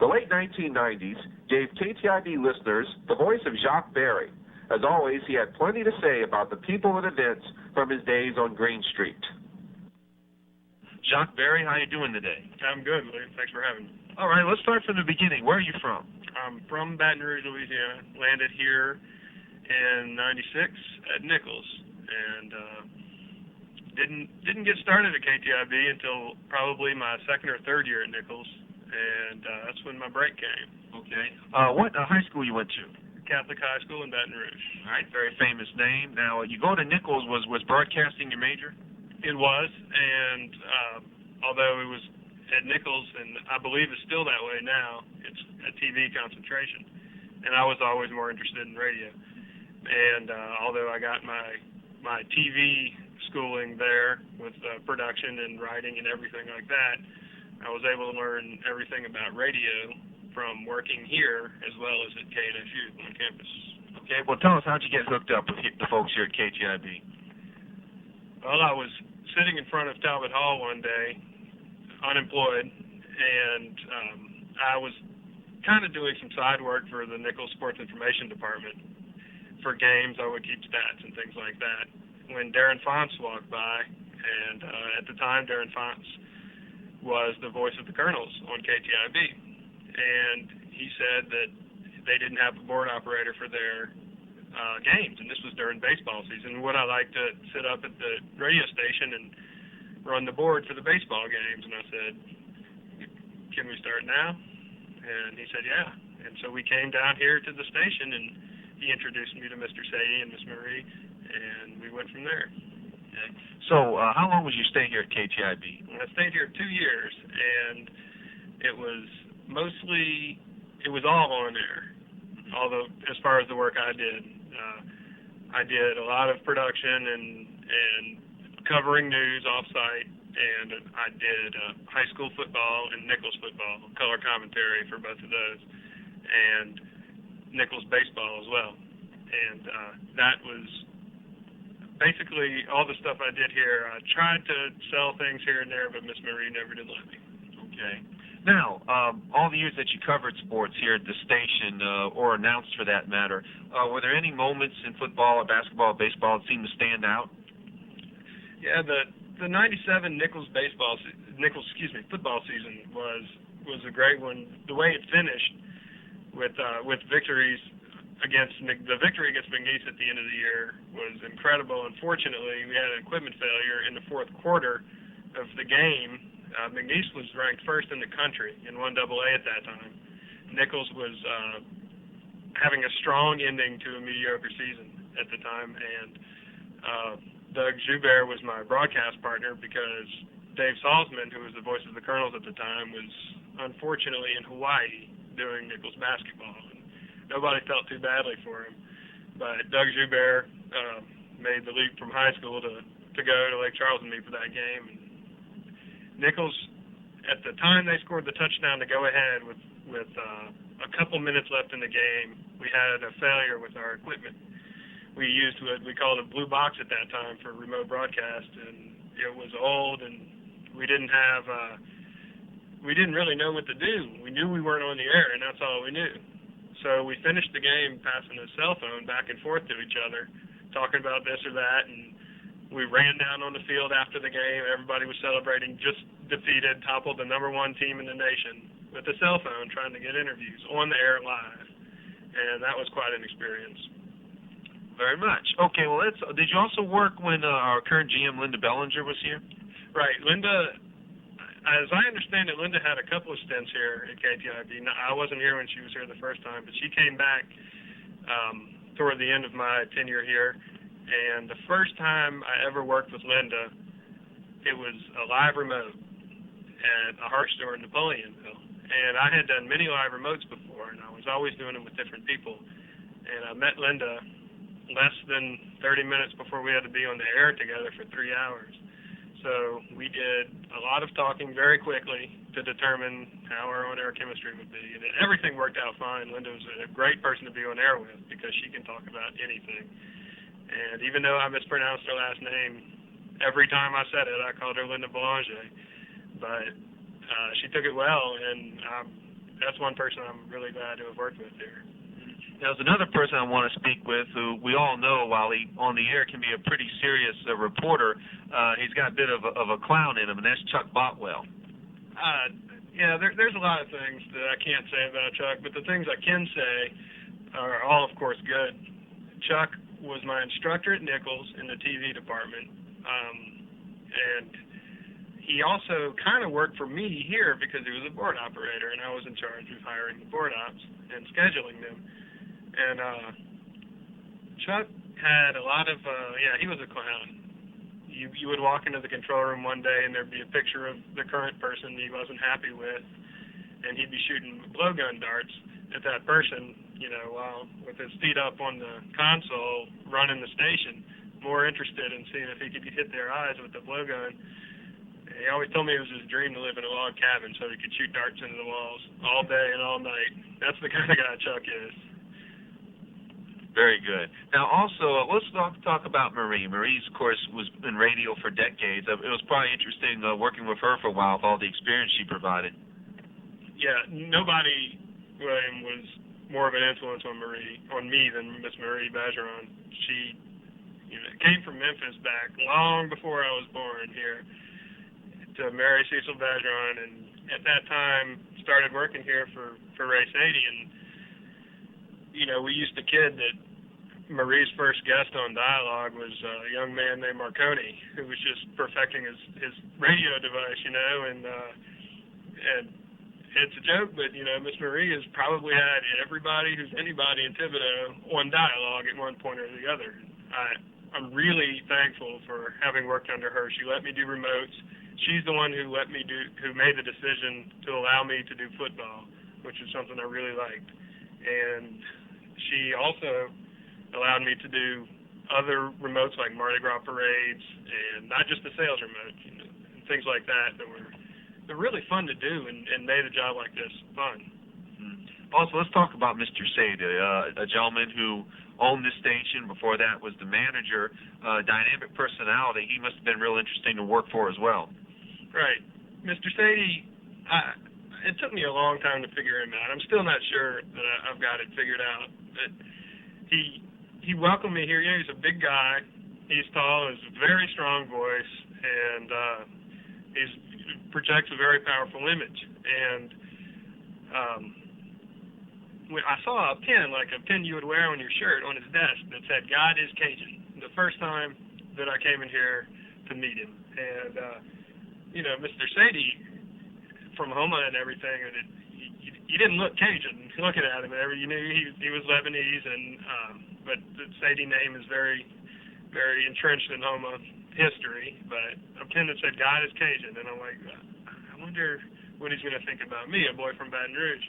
The late 1990s gave KTIB listeners the voice of Jacques Berry. As always, he had plenty to say about the people and events from his days on Green Street. Jacques Berry, how you doing today? I'm good, Lou. Thanks for having me. All right, let's start from the beginning. Where are you from? I'm from Baton Rouge, Louisiana. Landed here in '96 at Nichols, and didn't get started at KTIB until probably my second or third year at Nichols, and that's when my break came. Okay. What high school you went to? Catholic High School in Baton Rouge. All right, very famous name. Now, you go to Nichols, was broadcasting your major? It was, and although it was at Nichols, and I believe it's still that way now, it's a TV concentration, and I was always more interested in radio. And although I got my TV schooling there with production and writing and everything like that, I was able to learn everything about radio from working here as well as at KNSU on campus. Okay, well, tell us, how'd you get hooked up with the folks here at KTIB? Well, I was sitting in front of Talbot Hall one day, unemployed, and I was kind of doing some side work for the Nichols Sports Information Department. For games, I would keep stats and things like that. When Darren Fonts walked by, and at the time, Darren Fonts was the voice of the Colonels on KTIB. And he said that they didn't have a board operator for their games, and this was during baseball season. Would I like to sit up at the radio station and run the board for the baseball games? And I said, can we start now? And he said, yeah. And so we came down here to the station, and he introduced me to Mr. Sadie and Miss Marie, and we went from there. Okay. So how long was you staying here at KTIB? I stayed here 2 years, and it was all on air. Although, as far as the work I did a lot of production and covering news off-site, and I did high school football and Nichols football, color commentary for both of those, and Nichols baseball as well. And that was basically all the stuff I did here. I tried to sell things here and there, but Miss Marie never did let me. Okay. Now, all the years that you covered sports here at the station, or announced for that matter, were there any moments in football or basketball or baseball that seemed to stand out? Yeah, the '97 Nichols football season was a great one. The way it finished with victories against the victory against McNeese at the end of the year was incredible. Unfortunately, we had an equipment failure in the fourth quarter of the game. McNeese was ranked first in the country in 1AA at that time. Nichols was having a strong ending to a mediocre season at the time, and Doug Joubert was my broadcast partner because Dave Salzman, who was the voice of the Colonels at the time, was unfortunately in Hawaii doing Nichols basketball. And nobody felt too badly for him, but Doug Joubert made the leap from high school to go to Lake Charles and me for that game. And Nichols, at the time they scored the touchdown to go ahead with a couple minutes left in the game, we had a failure with our equipment. We used what we called a blue box at that time for remote broadcast, and it was old, and we didn't really know what to do. We knew we weren't on the air, and that's all we knew. So we finished the game passing a cell phone back and forth to each other, talking about this or that, and we ran down on the field after the game. Everybody was celebrating, just defeated, toppled the number one team in the nation with a cell phone trying to get interviews on the air live. And that was quite an experience. Very much. Okay, well, did you also work when our current GM, Linda Bellinger, was here? Right. Linda, as I understand it, Linda had a couple of stints here at KTIB. I wasn't here when she was here the first time, but she came back toward the end of my tenure here. And the first time I ever worked with Linda, it was a live remote at a Hart store in Napoleonville. And I had done many live remotes before, and I was always doing them with different people. And I met Linda less than 30 minutes before we had to be on the air together for 3 hours. So we did a lot of talking very quickly to determine how our on-air chemistry would be. And everything worked out fine. Linda was a great person to be on air with because she can talk about anything. And even though I mispronounced her last name, every time I said it, I called her Linda Belanger. But she took it well, and that's one person I'm really glad to have worked with here. There's another person I want to speak with who we all know while he on the air can be a pretty serious reporter. He's got a bit of a clown in him, and that's Chuck Botwell. Yeah, there's a lot of things that I can't say about Chuck, but the things I can say are all, of course, good. Chuck was my instructor at Nichols in the TV department, and he also kind of worked for me here because he was a board operator, and I was in charge of hiring the board ops and scheduling them. And Chuck had a lot of, he was a clown. You would walk into the control room one day and there'd be a picture of the current person he wasn't happy with, and he'd be shooting blowgun darts at that person, while with his feet up on the console running the station, more interested in seeing if he could hit their eyes with the blowgun. He always told me it was his dream to live in a log cabin so he could shoot darts into the walls all day and all night. That's the kind of guy Chuck is. Very good. Now, also, let's talk about Marie. Marie's, of course, was in radio for decades. It was probably interesting working with her for a while with all the experience she provided. Yeah, nobody, William, was more of an influence on me than Miss Marie Bergeron. She came from Memphis back long before I was born here to marry Cecil Bergeron, and at that time started working here for Ray Sadie, and we used to kid that Marie's first guest on Dialogue was a young man named Marconi, who was just perfecting his radio device, and it's a joke, but Miss Marie has probably had everybody who's anybody in Thibodaux on Dialogue at one point or the other. I'm really thankful for having worked under her. She let me do remotes. She's the one who made the decision to allow me to do football, which is something I really liked. And she also allowed me to do other remotes like Mardi Gras parades, and not just the sales remote, and things like that they're really fun to do and made a job like this fun. Also, let's talk about Mr. Sadie, a gentleman who owned this station. Before that was the manager, dynamic personality. He must have been real interesting to work for as well. Right. Mr. Sadie, it took me a long time to figure him out. I'm still not sure that I've got it figured out. But he welcomed me here. He's a big guy. He's tall. Has a very strong voice, and he projects a very powerful image. And I saw a pin, like a pin you would wear on your shirt, on his desk that said "God is Cajun." The first time that I came in here to meet him, and Mr. Sadie, from Homa and everything, he didn't look Cajun. Looking at him, you knew he was Lebanese, and but the Sadie name is very, very entrenched in Homa history. But a pin that said "God is Cajun," and I'm like, I wonder what he's going to think about me, a boy from Baton Rouge.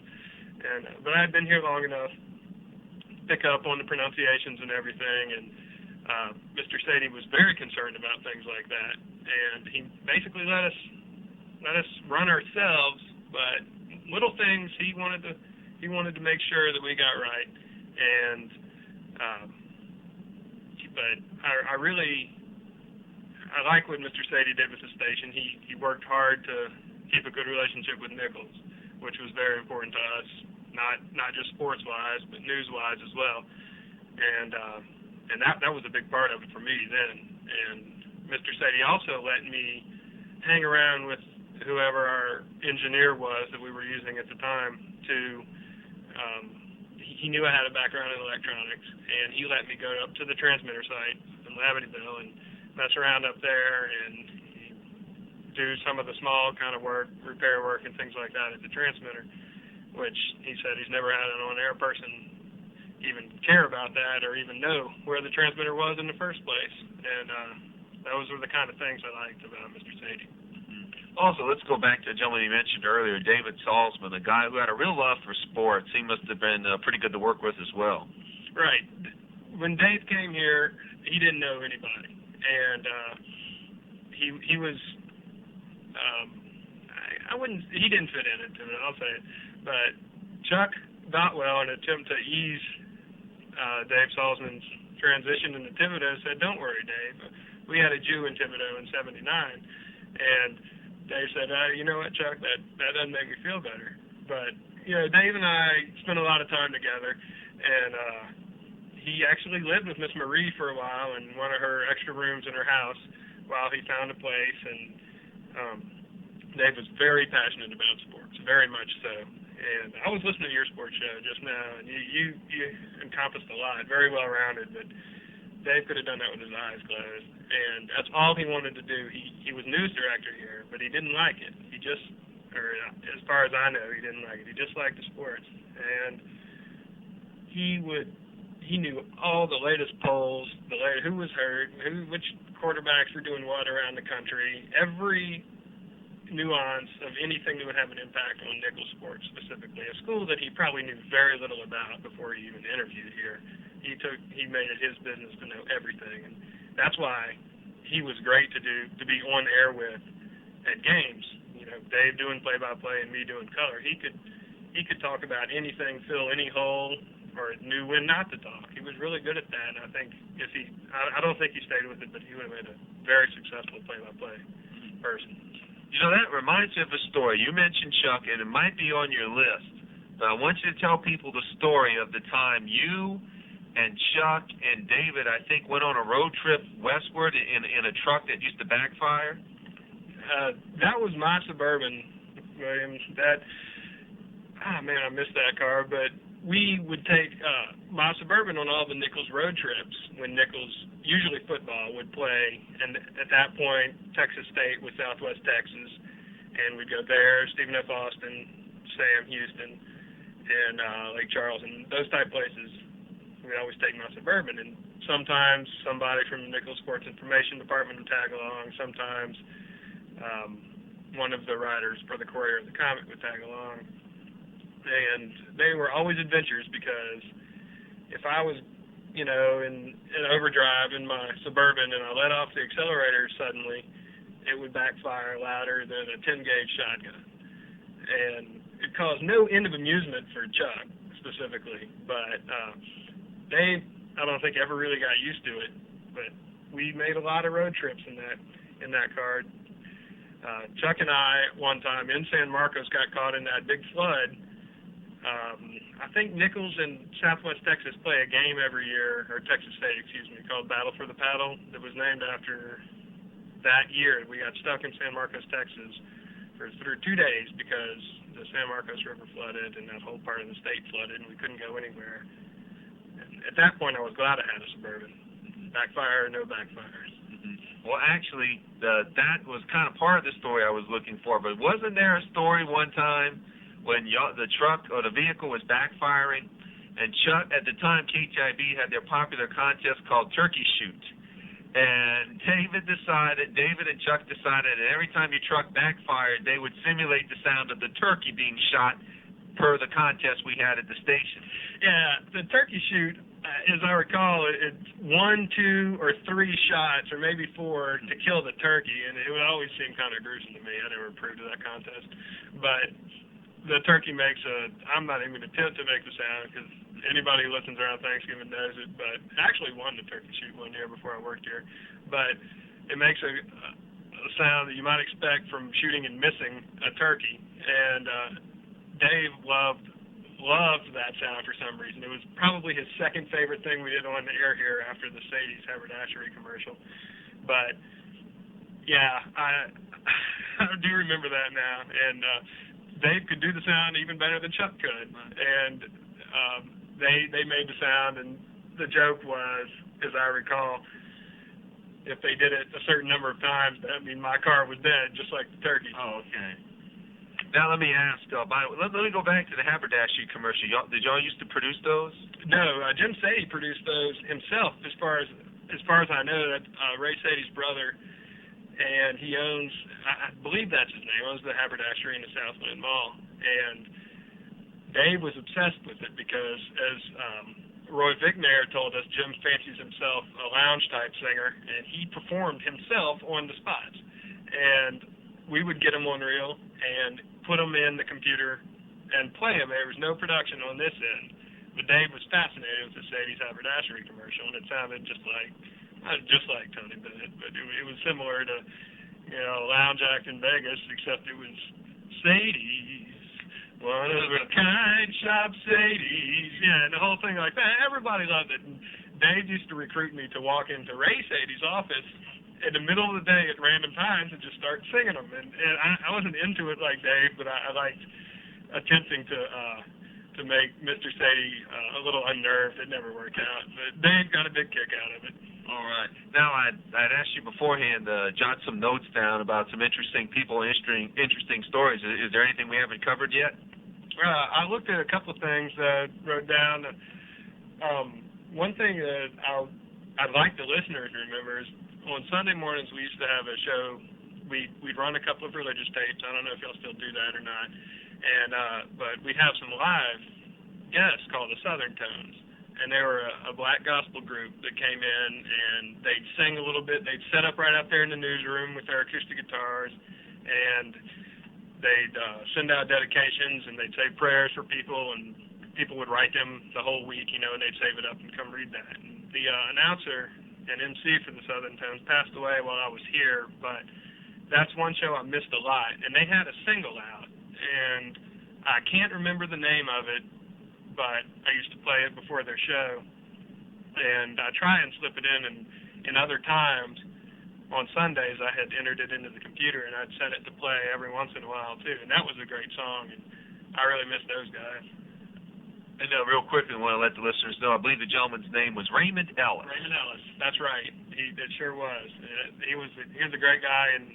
And but I had been here long enough to pick up on the pronunciations and everything, and Mr. Sadie was very concerned about things like that, and he basically let us run ourselves, but little things he wanted to make sure that we got right. And but I like what Mr. Sadie did with the station. He worked hard to keep a good relationship with Nichols, which was very important to us, not just sports wise, but news wise as well. And that was a big part of it for me then. And Mr. Sadie also let me hang around with whoever our engineer was that we were using at the time he knew I had a background in electronics, and he let me go up to the transmitter site in Lavityville and mess around up there and do some of the small kind of work, repair work and things like that at the transmitter, which he said he's never had an on-air person even care about that or even know where the transmitter was in the first place. And those were the kind of things I liked about Mr. Sadie. Also, let's go back to a gentleman you mentioned earlier, David Salzman, a guy who had a real love for sports. He must have been pretty good to work with as well. Right. When Dave came here, he didn't know anybody, and he was he didn't fit into it, I'll say it. But Chuck Botwell, in an attempt to ease Dave Salzman's transition into Thibodaux, said, "Don't worry, Dave. We had a Jew in Thibodaux in '79, and Dave said, you know what, Chuck, that doesn't make me feel better. But Dave and I spent a lot of time together, and he actually lived with Miss Marie for a while in one of her extra rooms in her house while he found a place. And Dave was very passionate about sports, very much so. And I was listening to your sports show just now, and you encompassed a lot, very well rounded. But Dave could have done that with his eyes closed, and that's all he wanted to do. He was news director here, but he didn't like it. As far as I know, he didn't like it. He just liked the sports, and he knew all the latest polls, who was hurt, which quarterbacks were doing what around the country, every nuance of anything that would have an impact on Nichols sports specifically, a school that he probably knew very little about before he even interviewed here. He made it his business to know everything, and that's why he was great to be on air with at games. Dave doing play-by-play and me doing color. He could talk about anything, fill any hole, or knew when not to talk. He was really good at that, and I think I don't think he stayed with it, but he would have been a very successful play-by-play person. That reminds me of a story. You mentioned Chuck, and it might be on your list. But I want you to tell people the story of the time you and Chuck and David, I think, went on a road trip westward in a truck that used to backfire. That was my Suburban, Williams. I missed that car, but we would take my Suburban on all the Nichols road trips when Nichols, usually football, would play, and at that point, Texas State was Southwest Texas, and we'd go there, Stephen F. Austin, Sam Houston, and Lake Charles, and those type places. We'd always take my Suburban, and sometimes somebody from the Nichols Sports Information Department would tag along, sometimes one of the writers for the Courier of the Comet would tag along. And they were always adventures, because if I was, in overdrive in my Suburban and I let off the accelerator suddenly, it would backfire louder than a 10-gauge shotgun. And it caused no end of amusement for Chuck specifically, but Dave, I don't think ever really got used to it. But we made a lot of road trips in that car. Chuck and I, one time in San Marcos, got caught in that big flood. I think Nichols and Southwest Texas play a game every year, or Texas State, called Battle for the Paddle, that was named after that year. We got stuck in San Marcos, Texas through 2 days because the San Marcos River flooded and that whole part of the state flooded, and we couldn't go anywhere. And at that point, I was glad I had a Suburban. Backfire or no backfires. Well, actually, that was kind of part of the story I was looking for, but wasn't there a story one time when the truck or the vehicle was backfiring, and Chuck, at the time, KTIB had their popular contest called Turkey Shoot, and David and Chuck decided that every time your truck backfired, they would simulate the sound of the turkey being shot per the contest we had at the station. Yeah, the Turkey Shoot, as I recall, it's 1, 2, or 3 shots, or maybe 4, to kill the turkey, and it would always seem kind of gruesome to me. I never approved of that contest. But the turkey I'm not even going to attempt to make the sound, because anybody who listens around Thanksgiving knows it, but I actually won the Turkey Shoot one year before I worked here. But it makes a sound that you might expect from shooting and missing a turkey, and Dave loved that sound for some reason. It was probably his second favorite thing we did on the air here after the Sadie's haberdashery commercial. But yeah, I do remember that now, and Dave could do the sound even better than Chuck could, and they made the sound, and the joke was, as I recall, if they did it a certain number of times, that mean my car was dead, just like the turkey. Oh, okay. Now let me ask, let me go back to the haberdashery commercial. Did y'all used to produce those? No, Jim Sadie produced those himself, as far as I know. That Ray Sadie's brother, and he owns, I believe that's his name, owns the haberdashery in the Southland Mall. And Dave was obsessed with it because, as Roy Vignair told us, Jim fancies himself a lounge-type singer, and he performed himself on the spots. And we would get them on reel and put them in the computer and play them. There was no production on this end. But Dave was fascinated with the Sadie's haberdashery commercial, and it sounded just like Tony Bennett, but it was similar to, Lounge Act in Vegas, except it was Sadie's One of a kind shop Sadies. Yeah, and the whole thing like that. Everybody loved it. And Dave used to recruit me to walk into Ray Sadie's office in the middle of the day at random times and just start singing them. And I wasn't into it like Dave, but I liked attempting to make Mr. Sadie a little unnerved. It never worked out. But Dave got a big kick out of it. All right. Now, I'd asked you beforehand to jot some notes down about some interesting people, interesting stories. Is there anything we haven't covered yet? I looked at a couple of things that I wrote down. One thing that I'd like the listeners to remember is on Sunday mornings we used to have a show. We'd run a couple of religious tapes. I don't know if y'all still do that or not. And but we'd have some live guests called the Southern Tones. And they were a black gospel group that came in, and they'd sing a little bit. They'd set up right out there in the newsroom with their acoustic guitars, and they'd send out dedications, and they'd say prayers for people, and people would write them the whole week, and they'd save it up and come read that. And the announcer and MC for the Southern Tones passed away while I was here, but that's one show I missed a lot. And they had a single out, and I can't remember the name of it, but I used to play it before their show, and I try and slip it in, and other times on Sundays I had entered it into the computer, and I'd set it to play every once in a while too, and that was a great song, and I really miss those guys. And real quickly, I want to let the listeners know, I believe the gentleman's name was Raymond Ellis. Raymond Ellis, that's right. It sure was. He was a great guy, and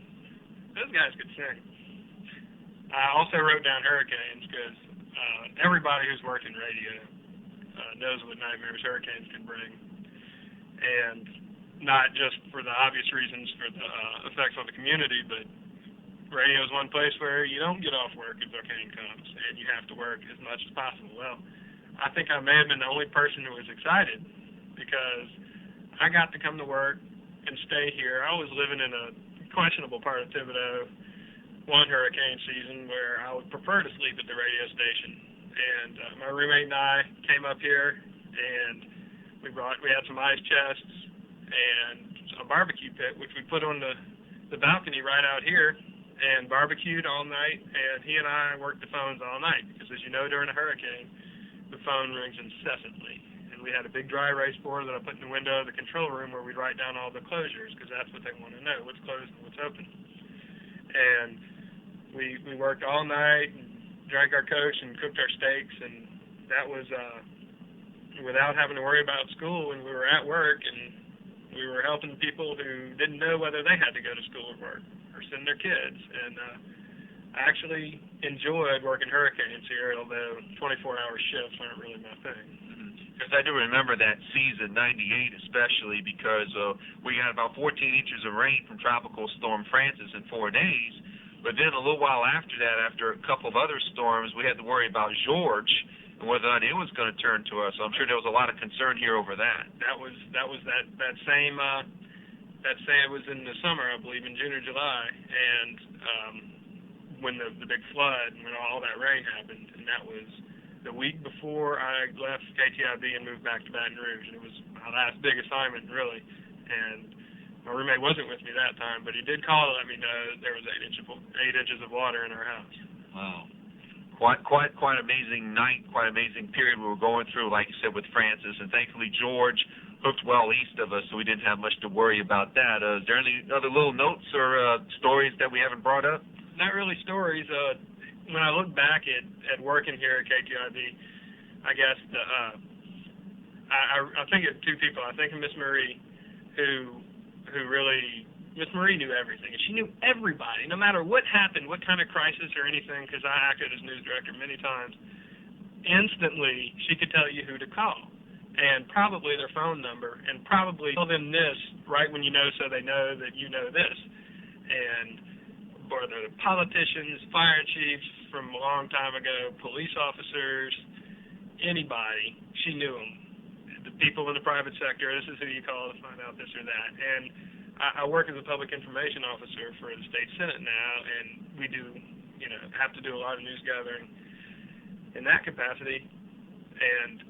those guys could sing. I also wrote down hurricanes because everybody who's worked in radio knows what nightmares hurricanes can bring, and not just for the obvious reasons for the effects on the community, but radio is one place where you don't get off work if a hurricane comes, and you have to work as much as possible. Well, I think I may have been the only person who was excited because I got to come to work and stay here. I was living in a questionable part of Thibodaux one hurricane season where I would prefer to sleep at the radio station. And my roommate and I came up here, and we had some ice chests and a barbecue pit, which we put on the balcony right out here, and barbecued all night. And he and I worked the phones all night because, as you know, during a hurricane, the phone rings incessantly. And we had a big dry erase board that I put in the window of the control room where we'd write down all the closures because that's what they want to know, what's closed and what's open. And we worked all night and drank our Coke and cooked our steaks, and that was without having to worry about school, and we were at work, and we were helping people who didn't know whether they had to go to school or work or send their kids. And I actually enjoyed working hurricanes here, although 24-hour shifts aren't really my thing. Because I do remember that season, 98 especially, because we got about 14 inches of rain from Tropical Storm Francis in 4 days. But then a little while after that, after a couple of other storms, we had to worry about George and whether or not it was going to turn to us. So I'm sure there was a lot of concern here over that. That same it was in the summer, I believe, in June or July, and when the big flood and when all that rain happened, and that was the week before I left KTIB and moved back to Baton Rouge, and it was my last big assignment, really. And my roommate wasn't with me that time, but he did call to let me know that there was 8 inches of water in our house. Wow. Quite amazing night, quite amazing period we were going through, like you said, with Francis, and thankfully George hooked well east of us, so we didn't have much to worry about that. Is there any other little notes or stories that we haven't brought up? Not really stories. When I look back at working here at KTIB, I guess I think of two people. I think of Miss Marie, who Miss Marie knew everything, and she knew everybody, no matter what happened, what kind of crisis or anything, because I acted as news director many times. Instantly, she could tell you who to call, and probably their phone number, and probably tell them this right when you know so they know that you know this. And whether the politicians, fire chiefs from a long time ago, police officers, anybody, she knew them. The people in the private sector, this is who you call to find out this or that. And I work as a public information officer for the state senate now, and we do, have to do a lot of news gathering in that capacity. And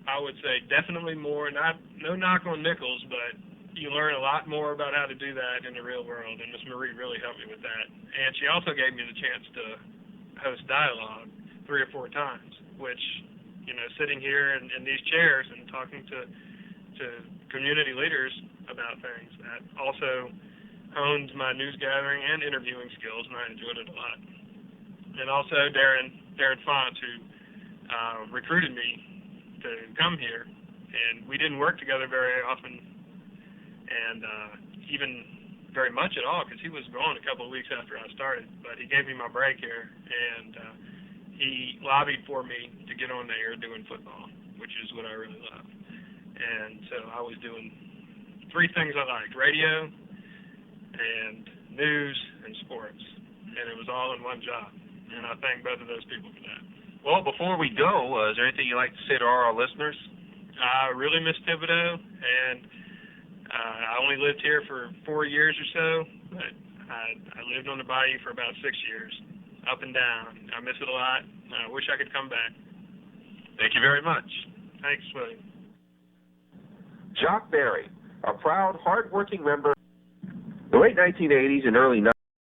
I would say definitely more, no knock on Nichols, but you learn a lot more about how to do that in the real world, and Miss Marie really helped me with that. And she also gave me the chance to host dialogue 3 or 4 times, which, sitting here in these chairs and talking to community leaders about things, that also honed my news gathering and interviewing skills, and I enjoyed it a lot. And also Darren Font, who recruited me to come here, and we didn't work together very often, and even very much at all, because he was gone a couple of weeks after I started. But he gave me my break here, and he lobbied for me to get on the air doing football, which is what I really love. And so I was doing 3 things I liked: radio and news and sports, and it was all in one job. And I thank both of those people for that. Well, before we go, is there anything you'd like to say to our listeners? I really miss Thibodaux, and I only lived here for 4 years or so, but I lived on the bayou for about 6 years, up and down. I miss it a lot. I wish I could come back. Thank you very much. Thanks, William. Jacques Berry, a proud, hard-working member. The late 1980s and early